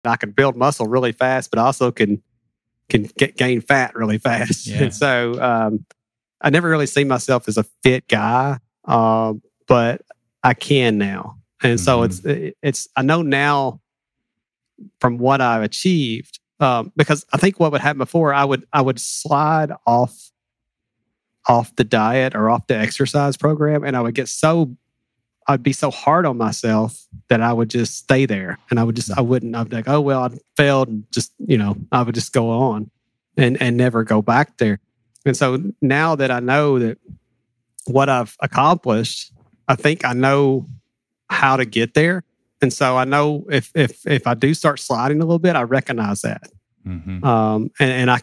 I can build muscle really fast, but I also can gain fat really fast. Yeah. And so I never really seen myself as a fit guy, but I can now. And so it's I know now from what I've achieved, because I think what would happen before, I would slide off the diet or off the exercise program, and I'd be so hard on myself that I would just stay there, and I'd be like, oh well, I failed, and just I would just go on and never go back there. And so now that I know that what I've accomplished, I think I know how to get there. And so I know if I do start sliding a little bit, I recognize that, and I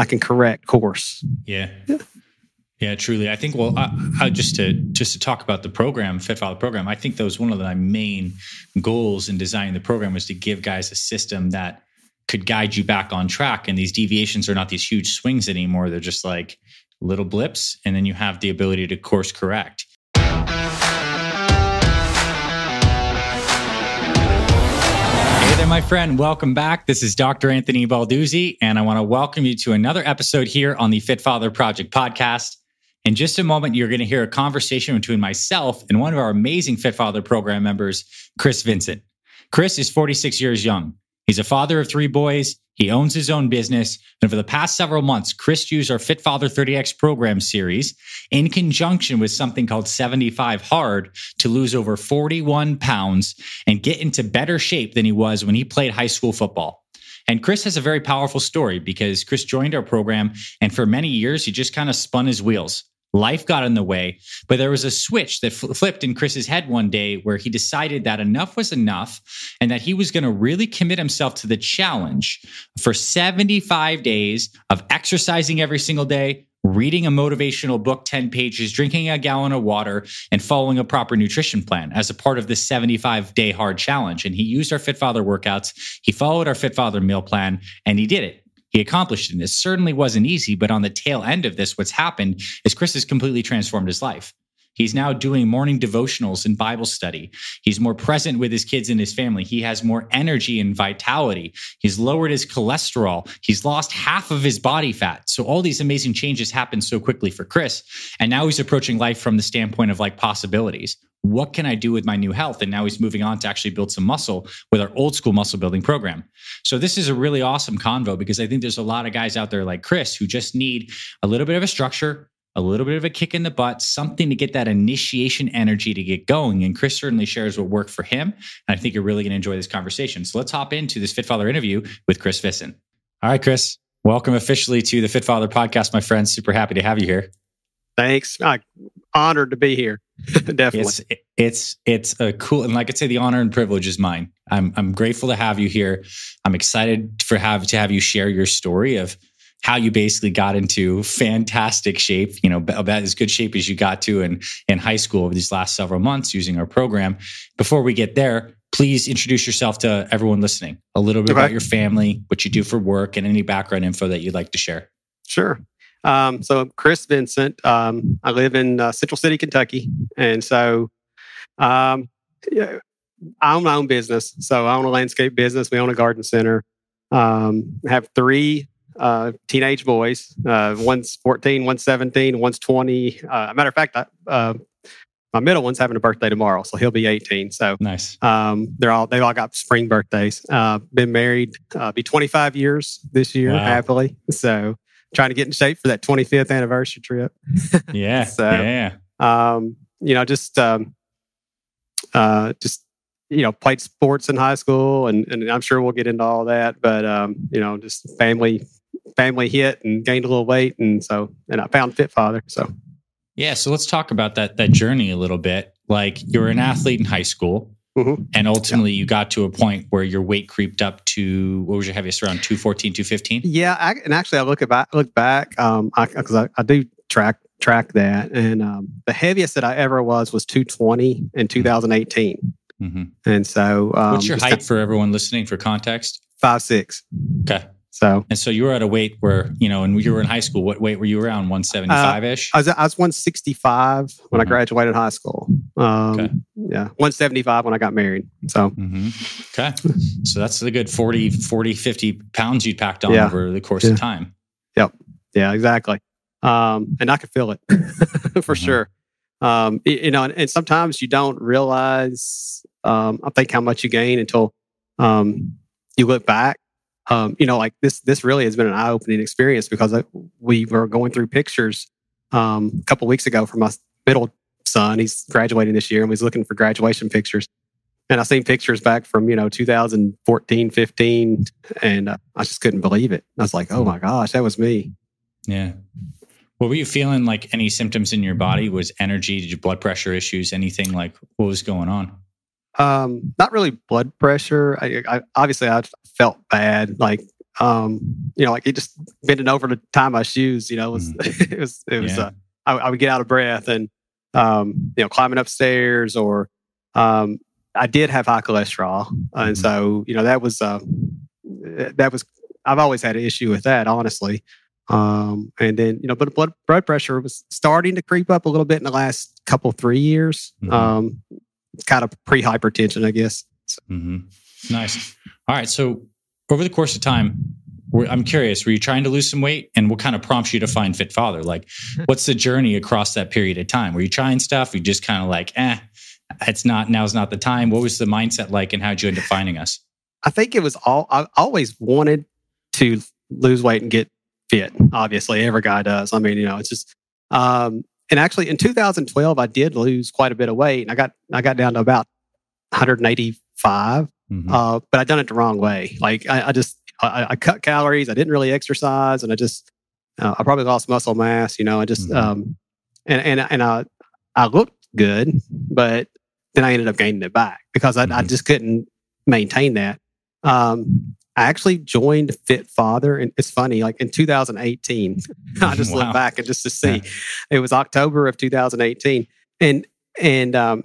can correct course. Yeah, truly. I think. Well, I just to talk about the program, Fit Father program. I think that was one of my main goals in designing the program, was to give guys a system that could guide you back on track. And these deviations are not these huge swings anymore. They're just like little blips, and then you have the ability to course correct. Hey there, my friend. Welcome back. This is Dr. Anthony Balduzzi, and I want to welcome you to another episode here on the Fit Father Project podcast. In just a moment, you're going to hear a conversation between myself and one of our amazing Fit Father program members, Chris Vincent. Chris is 46 years young. He's a father of 3 boys. He owns his own business. And for the past several months, Chris used our Fit Father 30X program series in conjunction with something called 75 Hard to lose over 41 pounds and get into better shape than he was when he played high school football. And Chris has a very powerful story, because Chris joined our program, and for many years, he just kind of spun his wheels. Life got in the way, but there was a switch that flipped in Chris's head one day where he decided that enough was enough and that he was going to really commit himself to the challenge for 75 days of exercising every single day, reading a motivational book, 10 pages, drinking a gallon of water, and following a proper nutrition plan as a part of this 75-day hard challenge. And he used our Fit Father workouts. He followed our Fit Father meal plan, and he did it. He accomplished it. And it certainly wasn't easy, but on the tail end of this, what's happened is Chris has completely transformed his life. He's now doing morning devotionals and Bible study. He's more present with his kids and his family. He has more energy and vitality. He's lowered his cholesterol. He's lost half of his body fat. So all these amazing changes happened so quickly for Chris. And now he's approaching life from the standpoint of like possibilities. What can I do with my new health? And now he's moving on to actually build some muscle with our old school muscle building program. So this is a really awesome convo, because I think there's a lot of guys out there like Chris who just need a little bit of a structure, a little bit of a kick in the butt, something to get that initiation energy to get going. And Chris certainly shares what worked for him. And I think you're really going to enjoy this conversation. So let's hop into this Fit Father interview with Chris Vincent. All right, Chris, welcome officially to the Fit Father podcast, my friend. Super happy to have you here. Thanks. Honored to be here. Definitely. It's a cool, and like I say, the honor and privilege is mine. I'm grateful to have you here. I'm excited to have you share your story of how you basically got into fantastic shape, about as good shape as you got to in high school over these last several months using our program. Before we get there, please introduce yourself to everyone listening, a little bit about your family, what you do for work, and any background info that you'd like to share. Sure. So I'm Chris Vincent. I live in Central City, Kentucky. And so I own my own business. So I own a landscape business. We own a garden center. Have 3 teenage boys. One's 14, one's 17, one's 20. Matter of fact, my middle one's having a birthday tomorrow, so he'll be 18. So nice. They all got spring birthdays. Been married, be 25 years this year, happily. So trying to get in shape for that 25th anniversary trip. Yeah. Just played sports in high school, and I'm sure we'll get into all that. But just family hit and gained a little weight, and I found Fit Father. So yeah, so let's talk about that journey a little bit. Like, you were an athlete in high school, and ultimately you got to a point where your weight creeped up to, what was your heaviest, around 214, 215? Yeah, I look back, because I do track that, and the heaviest that I ever was 220 in 2018. Mm-hmm. And so, what's your height for everyone listening, for context? 5'6". Okay. So, and so you were at a weight where, when you were in high school, what weight were you around? 175-ish? I was 165 when I graduated high school. Okay. Yeah, 175 when I got married. So, okay. So that's a good 40, 50 pounds you packed on over the course of time. Yep. Yeah, exactly. And I could feel it for sure. And sometimes you don't realize, I think, how much you gain until you look back. Like this really has been an eye-opening experience because we were going through pictures a couple weeks ago for my middle son. He's graduating this year and was looking for graduation pictures. And I seen pictures back from, 2014, 15, and I just couldn't believe it. I was like, oh my gosh, that was me. Yeah. What were you feeling like? Any symptoms in your body? Was energy, did you blood pressure issues, anything like what was going on? Not really blood pressure. I obviously I felt bad, like like it just bending over to tie my shoes. It was I would get out of breath and climbing upstairs, or I did have high cholesterol, and so that was I've always had an issue with that, honestly. And then but blood pressure was starting to creep up a little bit in the last 3 years. It's kind of pre-hypertension, I guess. Nice. All right. So over the course of time, I'm curious, were you trying to lose some weight? And what kind of prompts you to find Fit Father? Like, what's the journey across that period of time? Were you trying stuff? Were you just kind of like, now's not the time? What was the mindset like, and how'd you end up finding us? I think it was I always wanted to lose weight and get fit. Obviously, every guy does. I mean, it's just... And actually, in 2012, I did lose quite a bit of weight, and I got down to about 185. But I done it the wrong way. Like I cut calories. I didn't really exercise, and I probably lost muscle mass. I just and I looked good, but then I ended up gaining it back because I just couldn't maintain that. I actually joined Fit Father, and it's funny, like in 2018, I just looked back and just to see, it was October of 2018. And I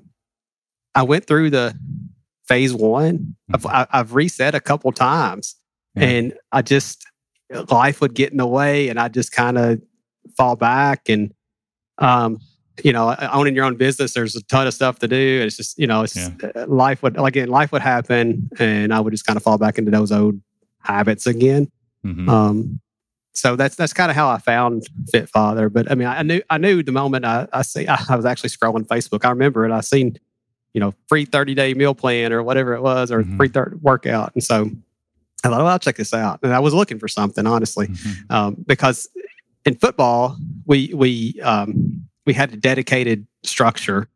went through the phase one. I've reset a couple times, and life would get in the way, and I just kind of fall back. And, owning your own business, there's a ton of stuff to do. It's just, life would happen, and I would just kind of fall back into those old habits again. So that's kind of how I found Fit Father. But I mean, I knew the moment I was actually scrolling Facebook. I remember it. I seen, free 30-day meal plan or whatever it was, or free workout. And so I thought, well, I'll check this out. And I was looking for something, honestly, because in football, we had a dedicated structure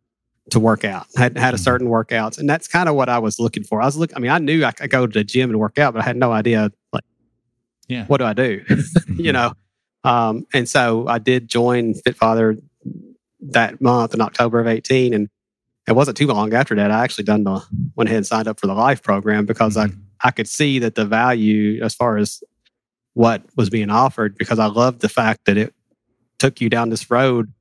to work out. Had a certain workouts, and that's kind of what I was looking for. I knew I could go to the gym and work out, but I had no idea, like, what do I do? And so I did join Fit Father that month in October of 18, and it wasn't too long after that I actually went ahead and signed up for the Life program because I could see that the value as far as what was being offered, because I loved the fact that it took you down this road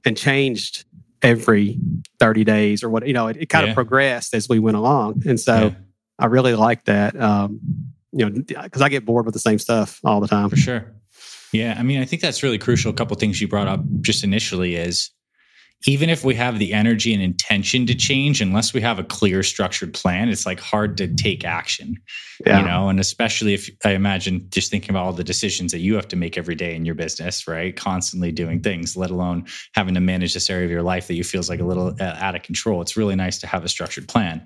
and changed every 30 days or what, it kind of progressed as we went along. And so I really like that, because I get bored with the same stuff all the time. For sure. Yeah. I mean, I think that's really crucial. A couple of things you brought up just initially is, even if we have the energy and intention to change, unless we have a clear structured plan, it's like hard to take action, and especially if I imagine just thinking about all the decisions that you have to make every day in your business, right? Constantly doing things, let alone having to manage this area of your life that you feels like a little out of control. It's really nice to have a structured plan.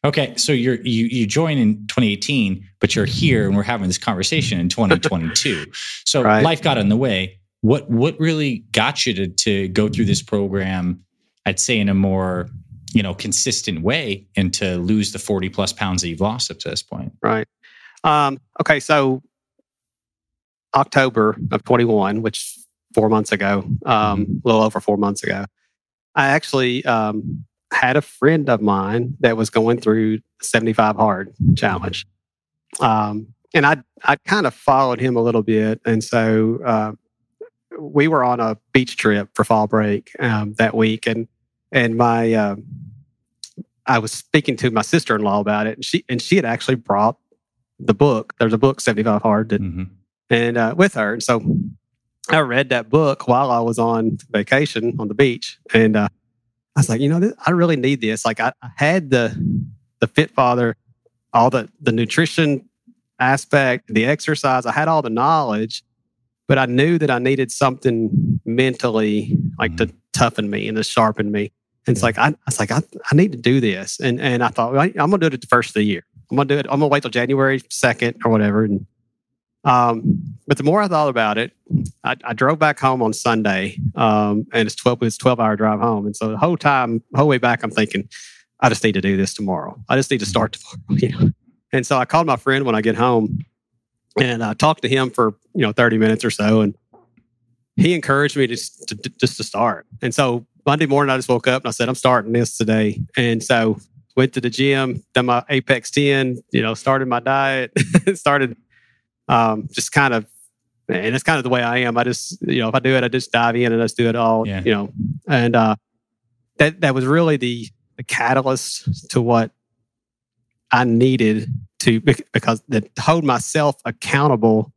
Okay. So you joined in 2018, but you're here and we're having this conversation in 2022. So life got in the way. What really got you to go through this program, I'd say in a more, consistent way, and to lose the 40 plus pounds that you've lost up to this point? Right. Okay. So October of 21, which 4 months ago, a little over 4 months ago, I actually had a friend of mine that was going through 75 hard challenge. And I kind of followed him a little bit. And so, we were on a beach trip for fall break that week, and I was speaking to my sister-in-law about it, and she had actually brought the book. There's a book, 75 Hard, that, Mm-hmm. and with her. And so I read that book while I was on vacation on the beach. And I was like, I really need this. Like I had the Fit Father, all the nutrition aspect, the exercise. I had all the knowledge, but I knew that I needed something mentally, like to toughen me and to sharpen me. And it's like I need to do this, and I thought, well, I'm gonna do it at the first of the year. I'm gonna wait till January 2nd or whatever. And but the more I thought about it, I drove back home on Sunday, and it's 12-hour drive home. And so the whole way back, I'm thinking, I just need to do this tomorrow. I just need to start tomorrow. And so I called my friend when I get home, and I talked to him for 30 minutes or so, and he encouraged me just to start. And so Monday morning, I just woke up and I said, I'm starting this today. And so went to the gym, done my Apex 10, started my diet, started just kind of, and it's kind of the way I am. I just, if I do it, I just dive in and just do it all, and that was really the catalyst to what I needed to, because to hold myself accountable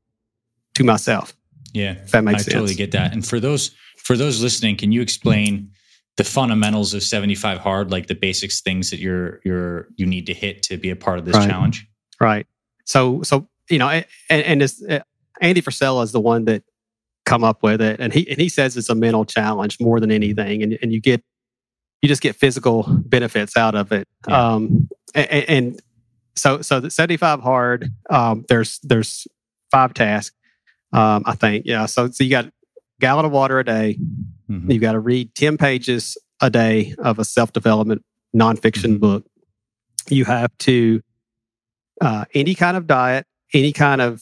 to myself. Yeah. If that makes sense. I totally get that. And for those listening, can you explain the fundamentals of 75 Hard, like the basics, things that you need to hit to be a part of this challenge? Right. So and this Andy Frisella is the one that come up with it, and he says it's a mental challenge more than anything, and you just get physical benefits out of it. Yeah. And so the 75 Hard, there's 5 tasks, I think. Yeah. So you got a gallon of water a day. Mm-hmm. You got to read 10 pages a day of a self-development nonfiction book. You have to any kind of diet, any kind of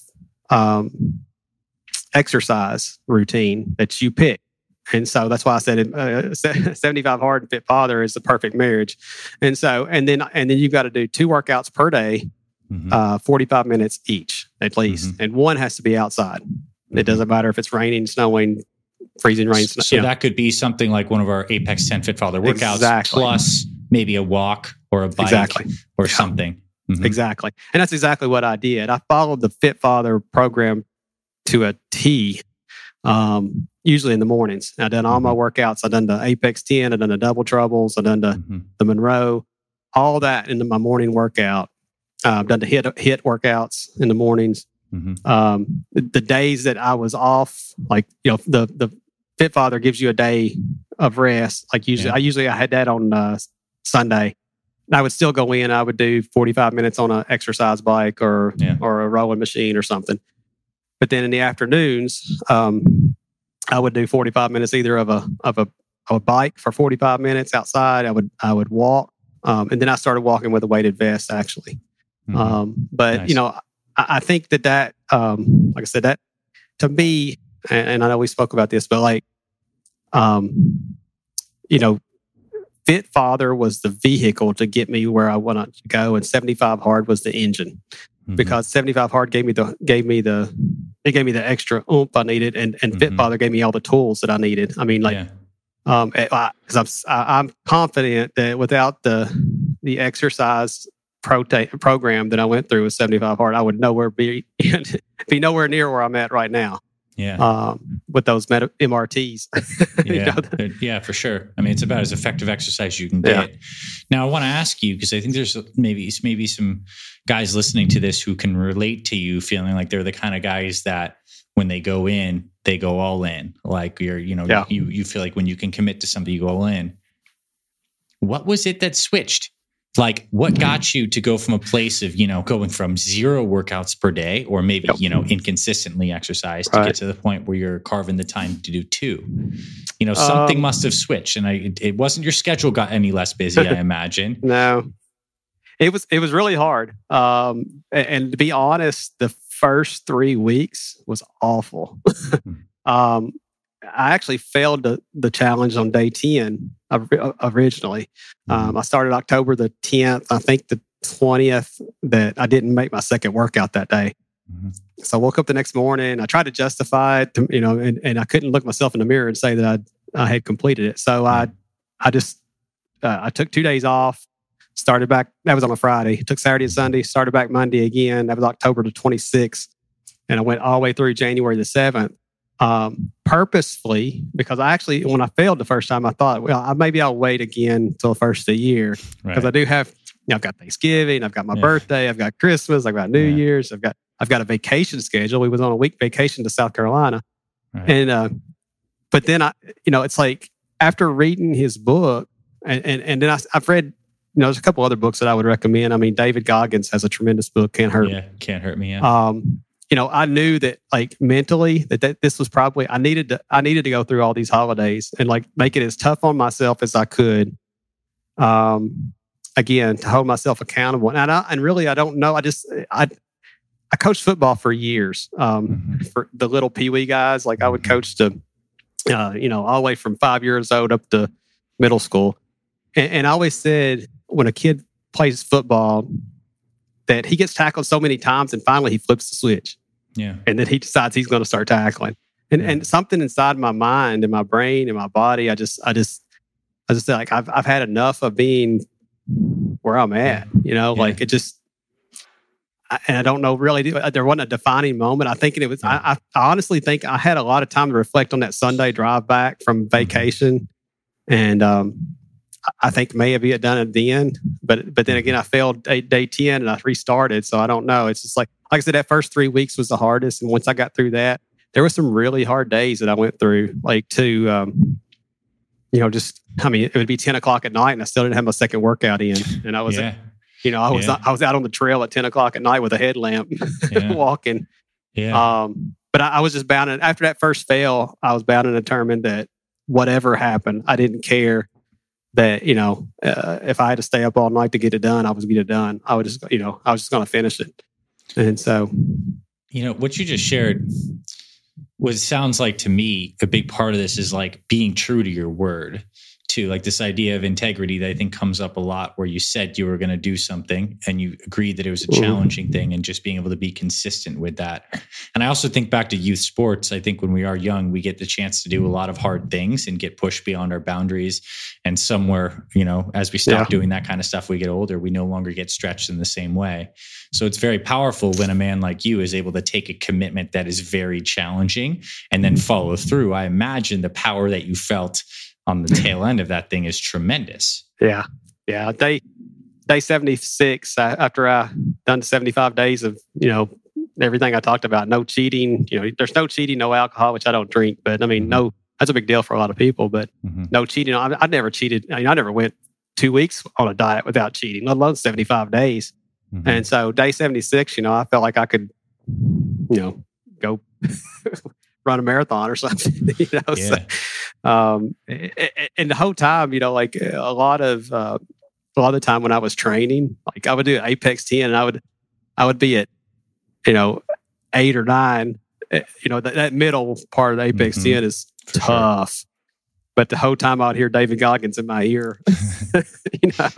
exercise routine that you pick. And so that's why I said 75 Hard and Fit Father is the perfect marriage. And so, and then you've got to do 2 workouts per day, 45 minutes each at least. And one has to be outside. It doesn't matter if it's raining, snowing, freezing rain. So that could be something like one of our Apex 10 Fit Father workouts, plus maybe a walk or a bike or something. Mm-hmm. Exactly. And that's exactly what I did. I followed the Fit Father program to a T, usually in the mornings. I've done all my workouts. I've done the Apex 10. I've done the double troubles. I've done the Monroe, all that into my morning workout. I've done the hit workouts in the mornings. The days that I was off, like, the Fit Father gives you a day of rest. Like usually I had that on Sunday. I would still go in. I would do 45 minutes on an exercise bike or a rowing machine or something. But then in the afternoons, I would do 45 minutes either of a bike for 45 minutes outside. I would walk, and then I started walking with a weighted vest actually. But nice. I think that like I said, that to me, and I know we spoke about this, but like, Fit Father was the vehicle to get me where I wanted to go, and 75 Hard was the engine, because 75 Hard gave me the extra oomph I needed, and Fit Father gave me all the tools that I needed. I mean, like, because I'm confident that without the exercise program that I went through with 75 Hard, I would be nowhere near where I'm at right now. Yeah. With those MRTs. Yeah, for sure. I mean, it's about as effective exercise you can get. Yeah. Now, I want to ask you, because I think there's maybe some guys listening to this who can relate to you, feeling like they're the kind of guys that when they go in, they go all in. Like you feel like when you can commit to something, you go all in. What was it that switched? Like, what got you to go from a place of, going from 0 workouts per day, or maybe, inconsistently exercise, to get to the point where you're carving the time to do 2? Something must have switched, and it wasn't your schedule got any less busy, I imagine. No, it was really hard. And to be honest, the first 3 weeks was awful. I actually failed the challenge on day 10 originally. I started October the 10th. I think the 20th that I didn't make my second workout that day. So I woke up the next morning. I tried to justify it, and I couldn't look myself in the mirror and say that I had completed it. So I took 2 days off. started back. That was on a Friday. Took Saturday and Sunday, started back Monday again. That was October the 26th. And I went all the way through January the 7th. Purposefully, because I actually, when I failed the first time, I thought, well, maybe I'll wait again until the first of the year. Because I do have, I've got Thanksgiving, I've got my birthday, I've got Christmas, I've got New Year's, I've got a vacation schedule. We was on a week vacation to South Carolina. Right. And, but then it's like after reading his book, and then I've read, there's a couple other books that I would recommend. I mean, David Goggins has a tremendous book, Can't Hurt Me. Yeah, Can't Hurt Me. Yeah. I knew that like mentally that this was probably I needed to go through all these holidays and like make it as tough on myself as I could. Again, to hold myself accountable. And really I don't know. I coached football for years. For the little peewee guys, like I would coach to all the way from 5 years old up to middle school. And I always said when a kid plays football that he gets tackled so many times and finally he flips the switch. Yeah. And then he decides he's going to start tackling. And something inside my mind and my brain and my body, I just said, like, I've had enough of being where I'm at, like it just, and I don't know really, there wasn't a defining moment. I think it was, I honestly think I had a lot of time to reflect on that Sunday drive back from vacation. And, I think maybe I had done it then, but then again, I failed day 10 and I restarted. So I don't know. It's just like I said, that first 3 weeks was the hardest. And once I got through that, there were some really hard days that I went through, like it would be 10 o'clock at night and I still didn't have my second workout in. And I was, I was out on the trail at 10 o'clock at night with a headlamp walking. Yeah. But I was just bound. And after that first fail, I was bound and determined that whatever happened, I didn't care. That if I had to stay up all night to get it done, I was going to get it done. I was just going to finish it. And so, what you just shared sounds like to me a big part of this is like being true to your word, too. Like this idea of integrity that I think comes up a lot, where you said you were going to do something and you agreed that it was a challenging thing, and just being able to be consistent with that. And I also think back to youth sports. I think when we are young, we get the chance to do a lot of hard things and get pushed beyond our boundaries. And somewhere, as we stop doing that kind of stuff, we get older, we no longer get stretched in the same way. So it's very powerful when a man like you is able to take a commitment that is very challenging and then follow through. I imagine the power that you felt on the tail end of that thing is tremendous. Yeah. Yeah. Day 76, after I done 75 days of, everything I talked about, no cheating, there's no cheating, no alcohol, which I don't drink, but I mean, no, that's a big deal for a lot of people, but no cheating. I never cheated. I never went 2 weeks on a diet without cheating, let alone 75 days. And so day 76, I felt like I could, go run a marathon or something, So, and the whole time, like a lot of the time when I was training, like I would do Apex 10 and I would be at, 8 or 9, that middle part of the Apex 10 is for tough. Sure. But the whole time out here, David Goggins in my ear,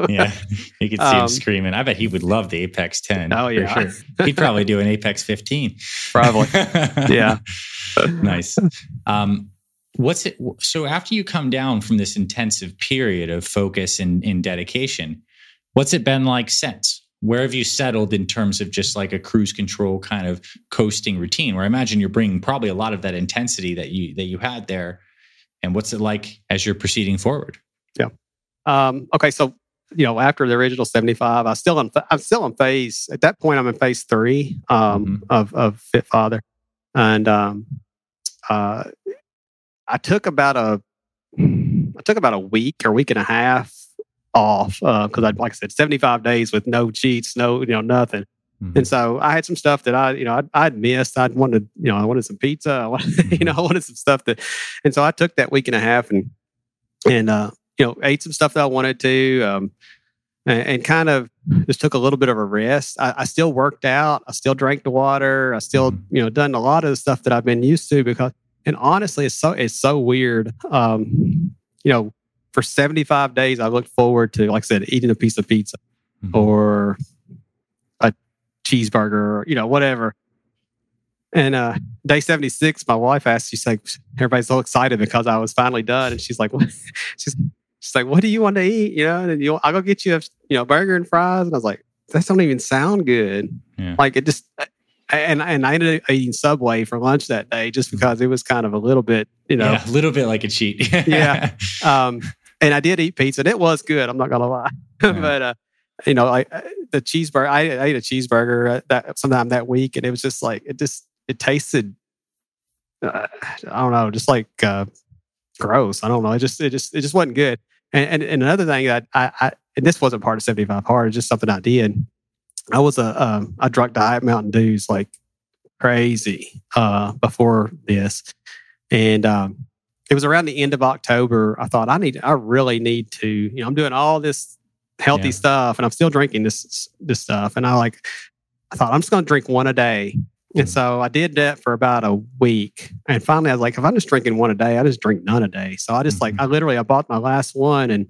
Yeah, you could see him screaming. I bet he would love the Apex 10. Oh yeah, for sure. He'd probably do an Apex 15. Probably. Yeah. Nice. What's it? So after you come down from this intensive period of focus and dedication, what's it been like since? Where have you settled in terms of just like a cruise control kind of coasting routine? Where I imagine you're bringing probably a lot of that intensity that you had there. And what's it like as you're proceeding forward? Yeah. Okay. So, after the original 75, I'm still in phase. At that point, I'm in phase 3 of Fit Father, and I took about a week or week and a half off because like I said, 75 days with no cheats, no nothing. And so I had some stuff that I'd missed. I wanted some pizza. I wanted some stuff and so I took that week and a half and ate some stuff that I wanted to, and kind of just took a little bit of a rest. I still worked out. I still drank the water. I still, done a lot of the stuff that I've been used to and honestly, it's so weird. For 75 days, I looked forward to, like I said, eating a piece of pizza or a cheeseburger, or, whatever. And day 76, my wife asked, she's like, everybody's so excited because I was finally done. And she's like, what? She's she's like, what do you want to eat? And I'll go get you a burger and fries. And I was like, that don't even sound good. Yeah. Like it just, and I ended up eating Subway for lunch that day just because it was kind of a little bit, Yeah, a little bit like a cheat. Yeah. And I did eat pizza and it was good. I'm not going to lie. But, the cheeseburger, I ate a cheeseburger sometime that week and it was just like, it tasted, I don't know, just like gross. I don't know. It just wasn't good. And another thing that and this wasn't part of 75 Hard, it's just something I did. I drunk Diet Mountain Dews like crazy before this. And it was around the end of October. I thought I really need to, I'm doing all this healthy stuff and I'm still drinking this stuff. And I thought I'm just going to drink one a day. And so I did that for about a week. And finally I was like, if I'm just drinking one a day, I just drink none a day. So I just I bought my last one and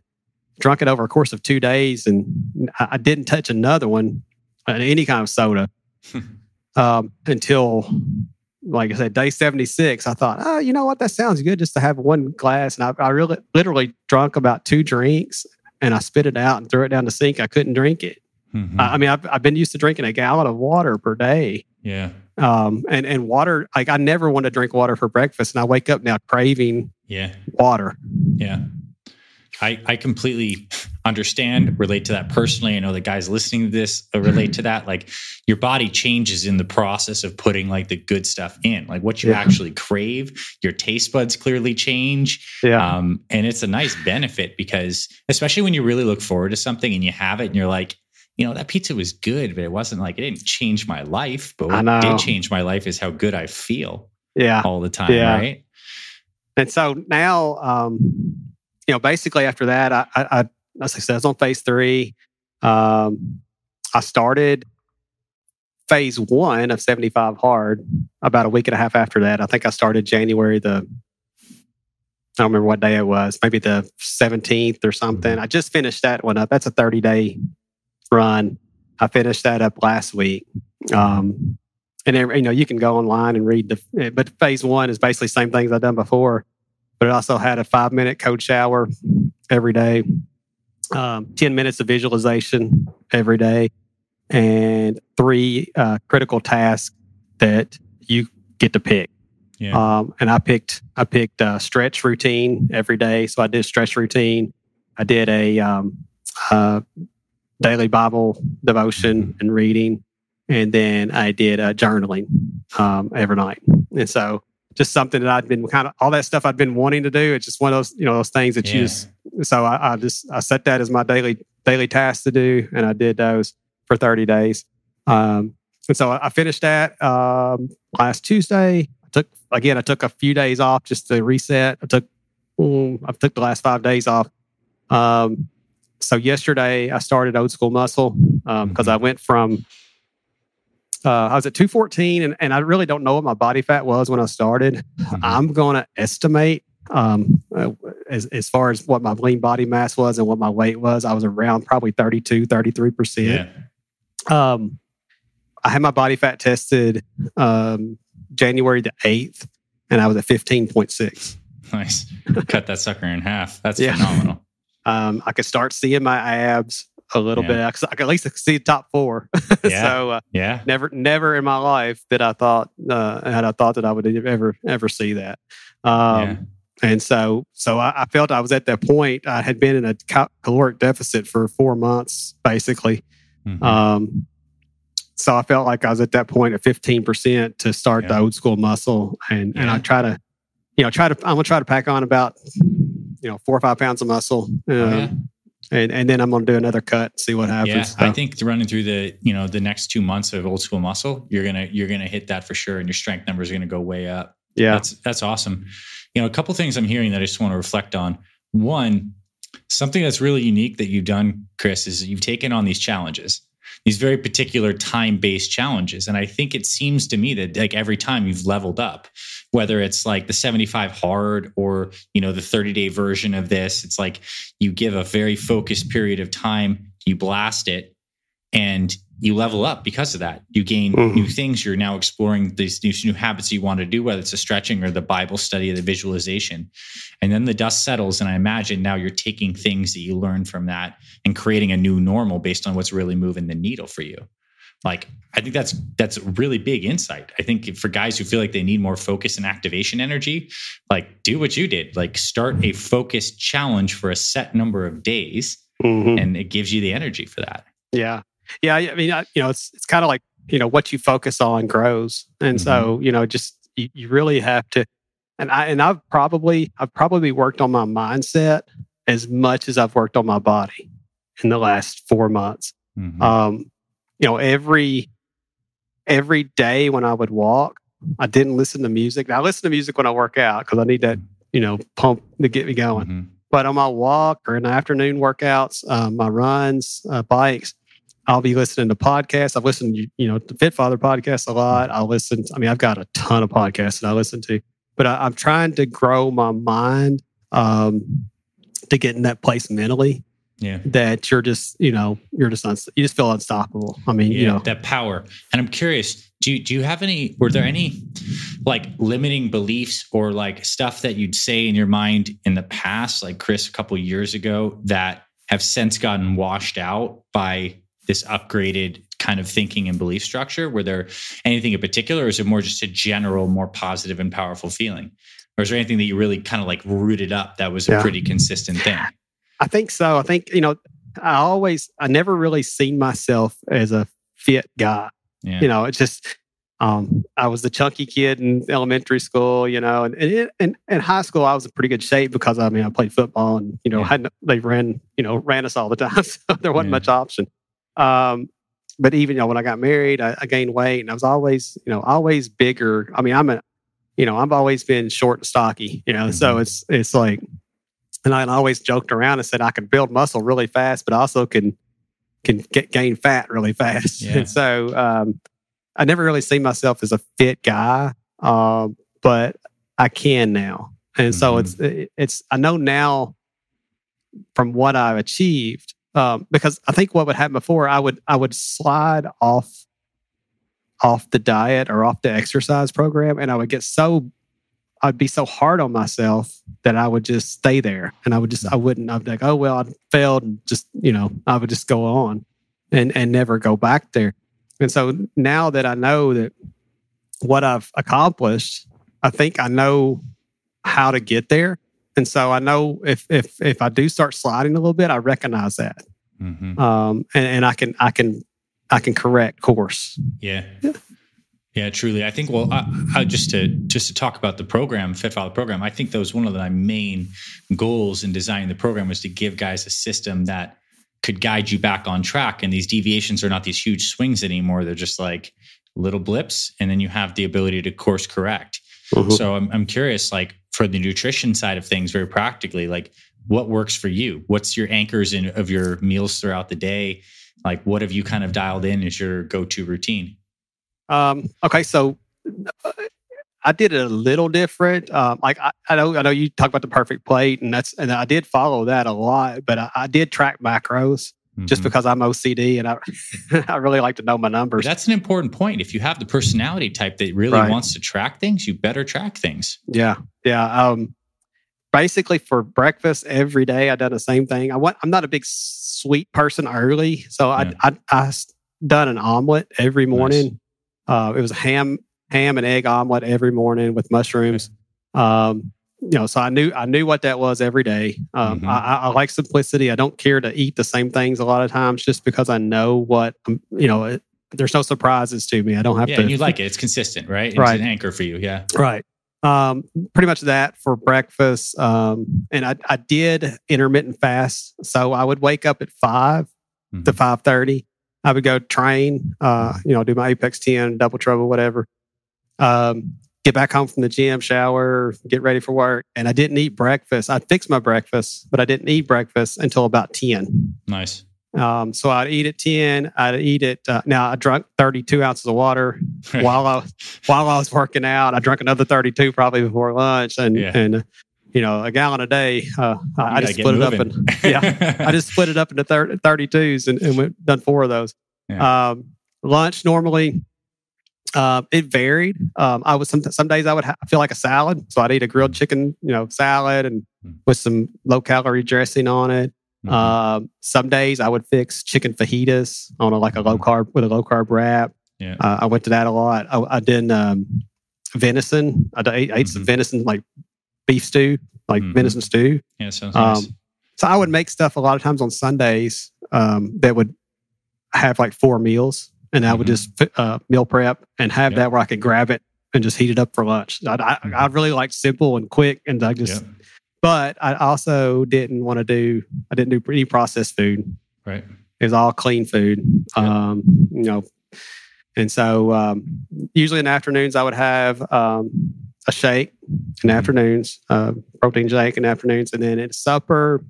drunk it over a course of 2 days. And I didn't touch another one, any kind of soda, until, like I said, day 76. I thought, oh, you know what? That sounds good just to have one glass. And I really literally drunk about 2 drinks and I spit it out and threw it down the sink. I couldn't drink it. I mean, I've been used to drinking a gallon of water per day. Yeah. And water, like I never want to drink water for breakfast. And I wake up now craving water. Yeah. I completely understand, relate to that personally. I know the guys listening to this relate to that. Like your body changes in the process of putting like the good stuff in, like what you actually crave. Your taste buds clearly change. Yeah. And it's a nice benefit because especially when you really look forward to something and you have it and you're like, that pizza was good, but it wasn't like, it didn't change my life. But what did change my life is how good I feel all the time. Yeah. Right. And so now, basically after that, I as I said, I was on phase 3. I started phase 1 of 75 Hard about a week and a half after that. I think I started January I don't remember what day it was, maybe the 17th or something. I just finished that one up. That's a 30-day run. I finished that up last week. And you can go online and read but phase 1 is basically the same things I've done before, but it also had a 5-minute cold shower every day, 10 minutes of visualization every day, and 3 critical tasks that you get to pick. Yeah. And I picked a stretch routine every day. So I did stretch routine. I did a daily Bible devotion and reading, and then I did journaling every night. And so just something that I'd been all that stuff I'd been wanting to do. It's just one of those, those things that you just, so I set that as my daily task to do. And I did those for 30 days. And so I finished that last Tuesday. I took a few days off just to reset. I took the last 5 days off. So yesterday I started Old School Muscle because I went from, I was at 214 and I really don't know what my body fat was when I started. I'm going to estimate as far as what my lean body mass was and what my weight was. I was around probably 32, 33%. Yeah. I had my body fat tested January the 8th and I was at 15.6. Nice. Cut that sucker in half. That's phenomenal. I could start seeing my abs a little bit. I could at least see the top 4. So never in my life that I thought that I would ever see that. And so I felt I was at that point. I had been in a caloric deficit for 4 months, basically. So I felt like I was at that point at 15% to start the Old School Muscle, and I try to, I'm gonna try to pack on about 4 or 5 pounds of muscle. And then I'm going to do another cut, see what happens. Yeah, I think running through the next 2 months of Old School Muscle, you're gonna hit that for sure, and your strength numbers are gonna go way up. Yeah, that's awesome. A couple things I'm hearing that I just want to reflect on. One, something that's really unique that you've done, Chris, is you've taken on these challenges, these very particular time-based challenges, and I think it seems to me that like every time you've leveled up. Whether it's like the 75 Hard or, the 30-day version of this, it's like you give a very focused period of time, you blast it, and you level up because of that. You gain new things. You're now exploring these new habits you want to do, whether it's the stretching or the Bible study or the visualization. And then the dust settles. And I imagine now you're taking things that you learned from that and creating a new normal based on what's really moving the needle for you. Like, I think that's a really big insight. I think for guys who feel like they need more focus and activation energy, like, do what you did. Like, start a focused challenge for a set number of days, and it gives you the energy for that. Yeah. Yeah. I mean, it's kind of like, what you focus on grows. And so, just, you really have to, and I've probably worked on my mindset as much as I've worked on my body in the last 4 months. Every day when I would walk, I didn't listen to music. Now I listen to music when I work out because I need that, pump to get me going. But on my walk or in the afternoon workouts, my runs, bikes, I'll be listening to podcasts. I've listened to, the Fit Father podcast a lot. I've got a ton of podcasts that I listen to, but I'm trying to grow my mind to get in that place mentally. Yeah, that you're just you just feel unstoppable. I mean, that power. And I'm curious, do you have were there any like limiting beliefs or like stuff that you'd say in your mind in the past, like Chris, a couple of years ago, that have since gotten washed out by this upgraded kind of thinking and belief structure? Were there anything in particular, or is it more just a general, more positive and powerful feeling? Or is there anything that you really kind of like rooted up that was a pretty consistent thing? I think so. I think, I never really seen myself as a fit guy. Yeah. It's just, I was the chunky kid in elementary school, and in high school, I was in pretty good shape because I played football and, they ran us all the time. So there wasn't much option. But even, when I got married, I gained weight and I was always, always bigger. I mean, I've always been short and stocky, so it's like, and I always joked around and said I could build muscle really fast, but I also can gain fat really fast. Yeah. And so I never really seen myself as a fit guy, but I can now. And so it's I know now from what I've achieved, because I think what would happen before, I would slide off the diet or off the exercise program, and I'd be so hard on myself that I would just stay there, and I'd be like, oh, well, I failed, and just, I would just go on and never go back there. And so now that I know that what I've accomplished, I think I know how to get there. And so I know if I do start sliding a little bit, I recognize that. And I can correct course. Yeah. Yeah, truly. I think, well, I just to talk about the program, Fit Father program, I think that was one of my main goals in designing the program, was to give guys a system that could guide you back on track. And these deviations are not these huge swings anymore. They're just like little blips. And then you have the ability to course correct. So I'm curious, like for the nutrition side of things, very practically, like what works for you? What's your anchors of your meals throughout the day? Like what have you kind of dialed in as your go-to routine? Okay, so I did it a little different. Like I know you talk about the perfect plate, and I did follow that a lot, but I did track macros just because I'm OCD and I really like to know my numbers. But that's an important point. If you have the personality type that really wants to track things, you better track things. Yeah. Basically, for breakfast every day, I done the same thing. I'm not a big sweet person early, so I done an omelet every morning. Nice. It was a ham and egg omelet every morning with mushrooms. So I knew what that was every day. I like simplicity. I don't care to eat the same things a lot of times, just because I know what there's no surprises to me. I don't have to. Yeah, and you like it. It's consistent, right? It's an anchor for you. Yeah, right. Pretty much that for breakfast. And I did intermittent fast, so I would wake up at 5 to 5:30. I would go train, do my Apex 10, double trouble, whatever. Get back home from the gym, shower, get ready for work. And I didn't eat breakfast. I'd fix my breakfast, but I didn't eat breakfast until about 10. Nice. So I'd eat at 10. I'd eat it. Now I drank 32 ounces of water while I was working out. I drank another 32 probably before lunch, and a gallon a day. I just split it up, I just split it up into 32s and done 4 of those. Yeah. Lunch normally, it varied. I was some days I would feel like a salad, so I'd eat a grilled chicken, salad and with some low calorie dressing on it. Some days I would fix chicken fajitas on a low carb wrap. Yeah. I went to that a lot. I did venison. I ate some venison, like beef stew, like venison stew. Yeah, sounds nice. So I would make stuff a lot of times on Sundays that would have like 4 meals, and I would just meal prep and have that where I could grab it and just heat it up for lunch. I really like simple and quick, and I just. But I also didn't do any processed food. Right. It was all clean food. And so usually in the afternoons I would have a shake in the afternoons, protein shake in the afternoons, and then at supper,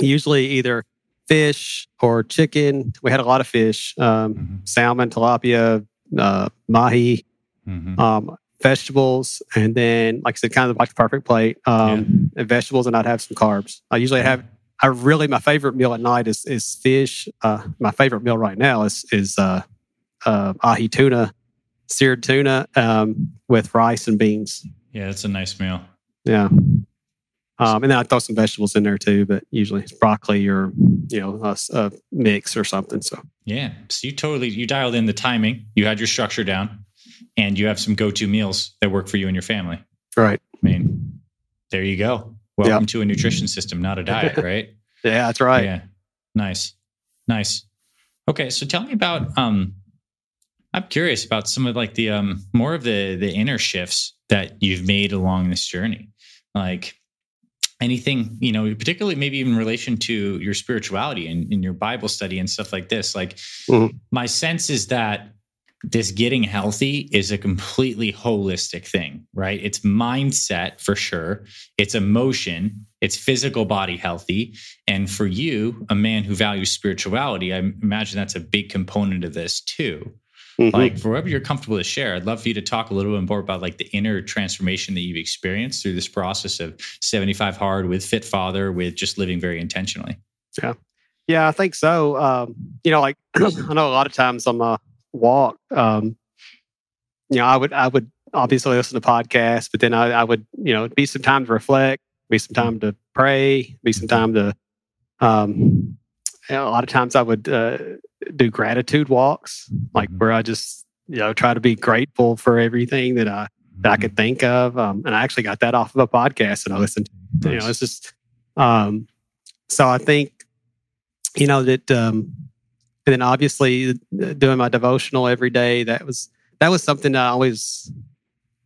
usually either fish or chicken. We had a lot of fish, salmon, tilapia, mahi, vegetables, and then, like I said, kind of like a perfect plate, and vegetables, and I'd have some carbs. My favorite meal at night is fish. My favorite meal right now is ahi tuna, seared tuna, with rice and beans. Yeah, that's a nice meal. Yeah. And then I throw some vegetables in there too, but usually it's broccoli or, a mix or something. So yeah. So you dialed in the timing, you had your structure down, and you have some go-to meals that work for you and your family. Right. I mean, there you go. Welcome to a nutrition system, not a diet, right? Yeah, that's right. Yeah. Nice. Okay. So tell me about, I'm curious about some of like the, more of the inner shifts that you've made along this journey. Like anything, particularly maybe even in relation to your spirituality and in your Bible study and stuff like this. Like my sense is that this getting healthy is a completely holistic thing, right? It's mindset for sure. It's emotion. It's physical body healthy. And for you, a man who values spirituality, I imagine that's a big component of this too. Like for whatever you're comfortable to share, I'd love for you to talk a little bit more about like the inner transformation that you've experienced through this process of 75 Hard with Fit Father, with just living very intentionally. Yeah, I think so. Like I know a lot of times on my walk, I would obviously listen to podcasts, but then I would, be some time to reflect, be some time to pray, be some time to, a lot of times I would do gratitude walks, like where I just, try to be grateful for everything that I could think of. And I actually got that off of a podcast that I listened to. Nice. It's just, so I think, that, and then obviously doing my devotional every day, that was something that I always,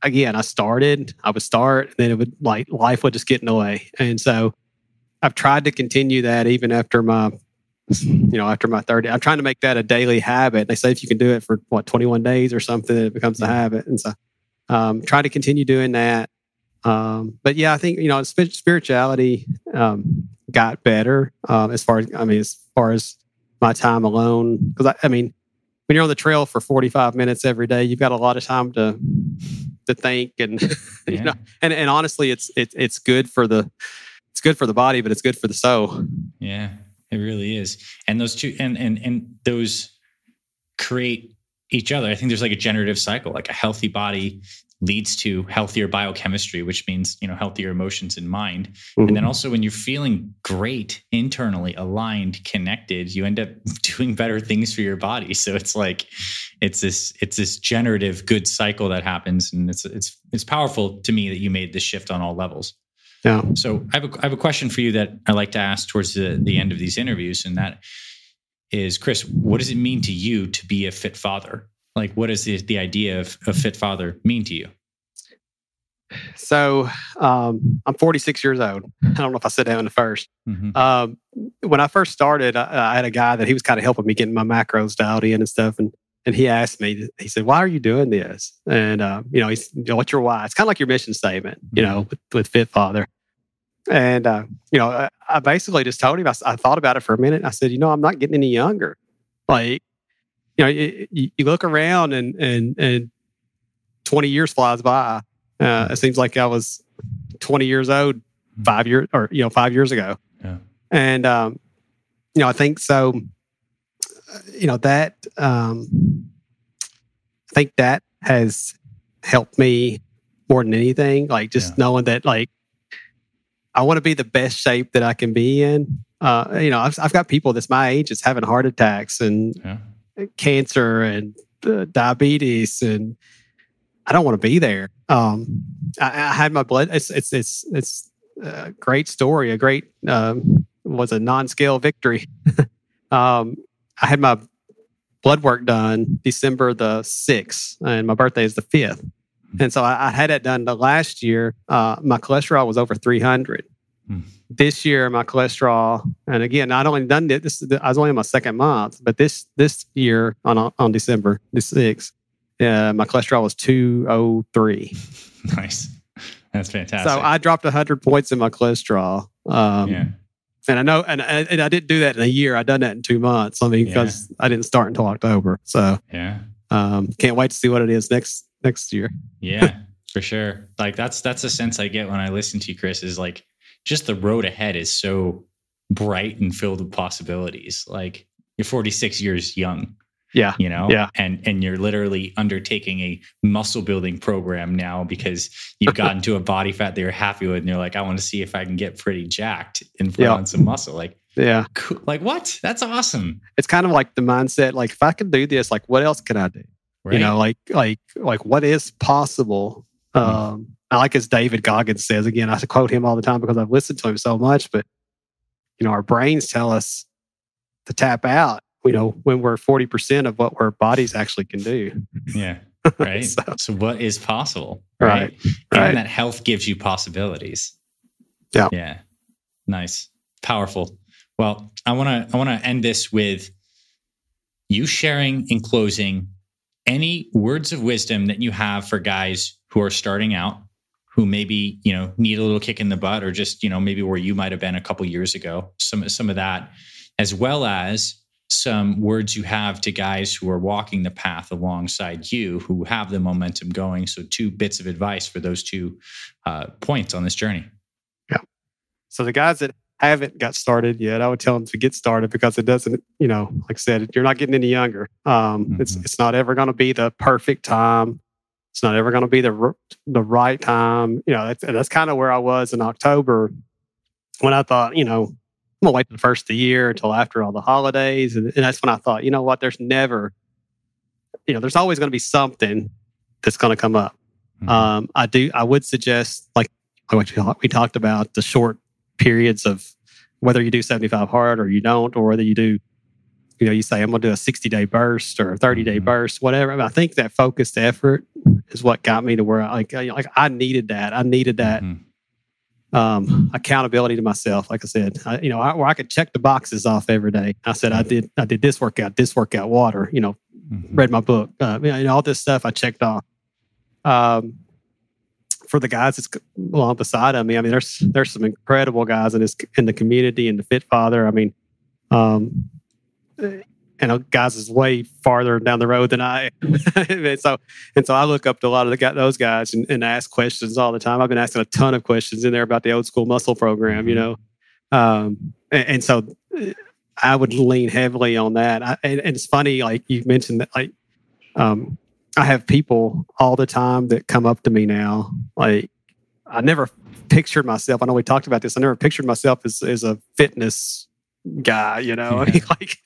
again, I would start, and then it would, like, life would just get in the way. And so I've tried to continue that even after my 30. I'm trying to make that a daily habit. They say if you can do it for 21 days or something, it becomes a habit. And so try to continue doing that. But yeah, I think, spirituality got better as far as my time alone. Because when you're on the trail for 45 minutes every day, you've got a lot of time to think, and and honestly, it's good for the body, but it's good for the soul. Yeah, it really is. And those two and those create each other. I think there's like a generative cycle. Like a healthy body leads to healthier biochemistry, which means, healthier emotions in mind. And then also when you're feeling great internally, aligned, connected, you end up doing better things for your body. So it's like, it's this generative good cycle that happens. And it's powerful to me that you made this shift on all levels. Yeah. So I have a question for you that I like to ask towards the end of these interviews. And that is, Chris, what does it mean to you to be a fit father? Like, what does the idea of a fit father mean to you? So I'm 46 years old. I don't know if I said that in the first. When I first started, I had a guy that he was kind of helping me getting my macros dialed in and stuff. And he asked me, he said, "Why are you doing this?" And, what's your why? It's kind of like your mission statement, with Fit Father. And, I basically just told him, I thought about it for a minute. I said, I'm not getting any younger. Like, you look around and 20 years flies by. It seems like I was 20 years old 5 years ago. Yeah. And, I think so. that I think that has helped me more than anything. Like just knowing that, like, I want to be the best shape that I can be in. I've got people that's my age that's having heart attacks and cancer and diabetes, and I don't want to be there. I had my blood. It's a great story. A great was a non-scale victory. I had my blood work done December the 6th, and my birthday is the 5th. And so I had it done the last year. My cholesterol was over 300. This year, my cholesterol, and again, I'd only done it. I was only in my second month, but this year on December the 6th, my cholesterol was 203. Nice, that's fantastic. So I dropped 100 points in my cholesterol. And I know, and I didn't do that in a year. I done that in 2 months. I mean, because I didn't start until October. So can't wait to see what it is next year. Yeah, for sure. Like that's the sense I get when I listen to you, Chris, is like just the road ahead is so bright and filled with possibilities. Like you're 46 years young. Yeah. And you're literally undertaking a muscle building program now because you've gotten to a body fat that you're happy with. And you're like, I want to see if I can get pretty jacked and put on some muscle. Like, cool. Like what? That's awesome. It's kind of like the mindset. Like if I can do this, like what else can I do? Right. Like what is possible? I like as David Goggins says, again, I quote him all the time because I've listened to him so much, but our brains tell us to tap out, when we're 40% of what our bodies actually can do. Yeah. Right. So what is possible? Right. And that health gives you possibilities. Yeah. Yeah. Nice. Powerful. Well, I want to end this with you sharing in closing any words of wisdom that you have for guys who are starting out, who maybe, need a little kick in the butt, or just, maybe where you might have been a couple years ago, some of that, as well as some words you have to guys who are walking the path alongside you, who have the momentum going. So 2 bits of advice for those 2 points on this journey. Yeah. So the guys that haven't got started yet, I would tell them to get started, because it doesn't, like I said, you're not getting any younger. It's not ever going to be the perfect time. It's not ever going to be the right time. That's kind of where I was in October when I thought, I'm going to wait the first of the year until after all the holidays. And that's when I thought, you know what, there's never, there's always going to be something that's going to come up. I would suggest, like what we talked about, the short periods of whether you do 75 hard or you don't, or whether you do, you say, I'm going to do a 60-day burst or a 30-day burst, whatever. I think that focused effort is what got me to where I needed that. I needed that accountability to myself. Like I said, where I could check the boxes off every day. I said, I did this workout, water, read my book, all this stuff I checked off. For the guys that's along beside of me, I mean, there's some incredible guys in the community, in the Fit Father. I mean, guys is way farther down the road than I am. and so I look up to a lot of those guys and ask questions all the time. I've been asking a ton of questions in there about the old school muscle program, and so I would lean heavily on that. And it's funny, like you mentioned that, like, I have people all the time that come up to me now. Like, I never pictured myself. I know we talked about this. I never pictured myself as a fitness guy, I mean, like,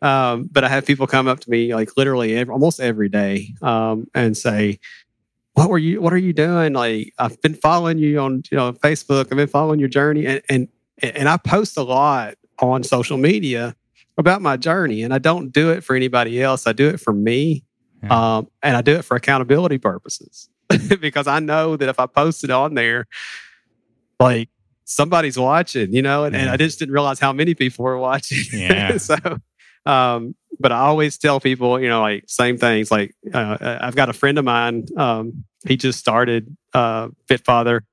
but I have people come up to me like literally almost every day, and say, what are you doing? Like, I've been following you on, Facebook. I've been following your journey. And I post a lot on social media about my journey, and I don't do it for anybody else. I do it for me. And I do it for accountability purposes, because I know that if I post it on there, like, somebody's watching, and I just didn't realize how many people were watching. Yeah. So, but I always tell people, like, same things. Like, I've got a friend of mine. He just started Fit Father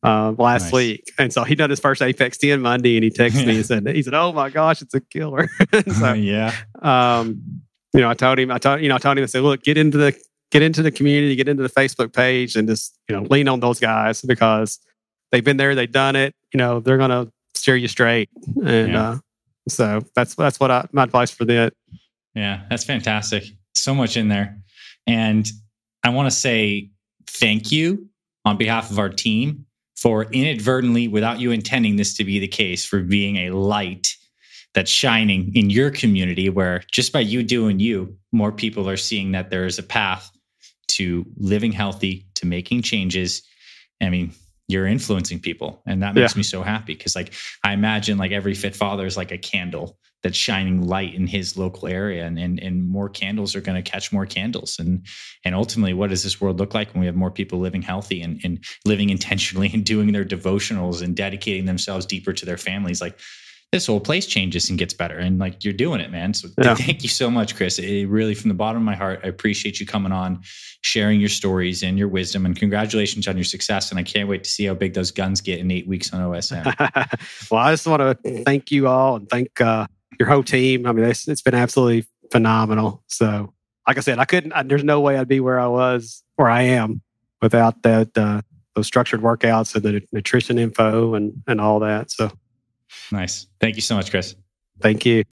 last week, and so he done his first Apex 10 Monday, and he texted me and said, "Oh my gosh, it's a killer." So, I told him, I said, look, get into the community, get into the Facebook page, and just, lean on those guys, because they've been there, they've done it. They're going to steer you straight. And so that's what my advice for that. Yeah, that's fantastic. So much in there. And I want to say thank you on behalf of our team for inadvertently, without you intending this to be the case, for being a light that's shining in your community, where just by you doing you, more people are seeing that there is a path to living healthy, to making changes. I mean, you're influencing people, and that makes me so happy, because like I imagine like every fit father is like a candle that's shining light in his local area, and more candles are going to catch more candles, and ultimately, what does this world look like when we have more people living healthy and living intentionally and doing their devotionals and dedicating themselves deeper to their families? Like, this whole place changes and gets better, and like, you're doing it, man. So thank you so much, Chris. It really, from the bottom of my heart, I appreciate you coming on, sharing your stories and your wisdom, and congratulations on your success. And I can't wait to see how big those guns get in 8 weeks on OSM. Well, I just want to thank you all and thank your whole team. I mean, it's been absolutely phenomenal. So like I said, there's no way I'd be where I am without that, those structured workouts and the nutrition info and all that. So nice. Thank you so much, Chris. Thank you.